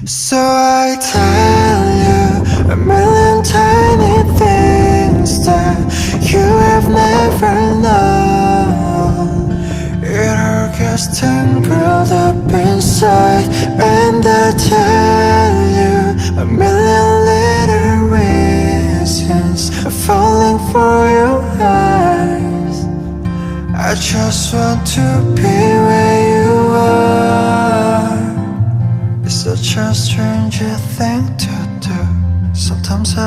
So I tell you a million tiny things that you have never known. It all gets tangled up inside, and I tell you a million little reasons for falling for your eyes. I just want to be where you are. It's such a strange thing to do. Sometimes I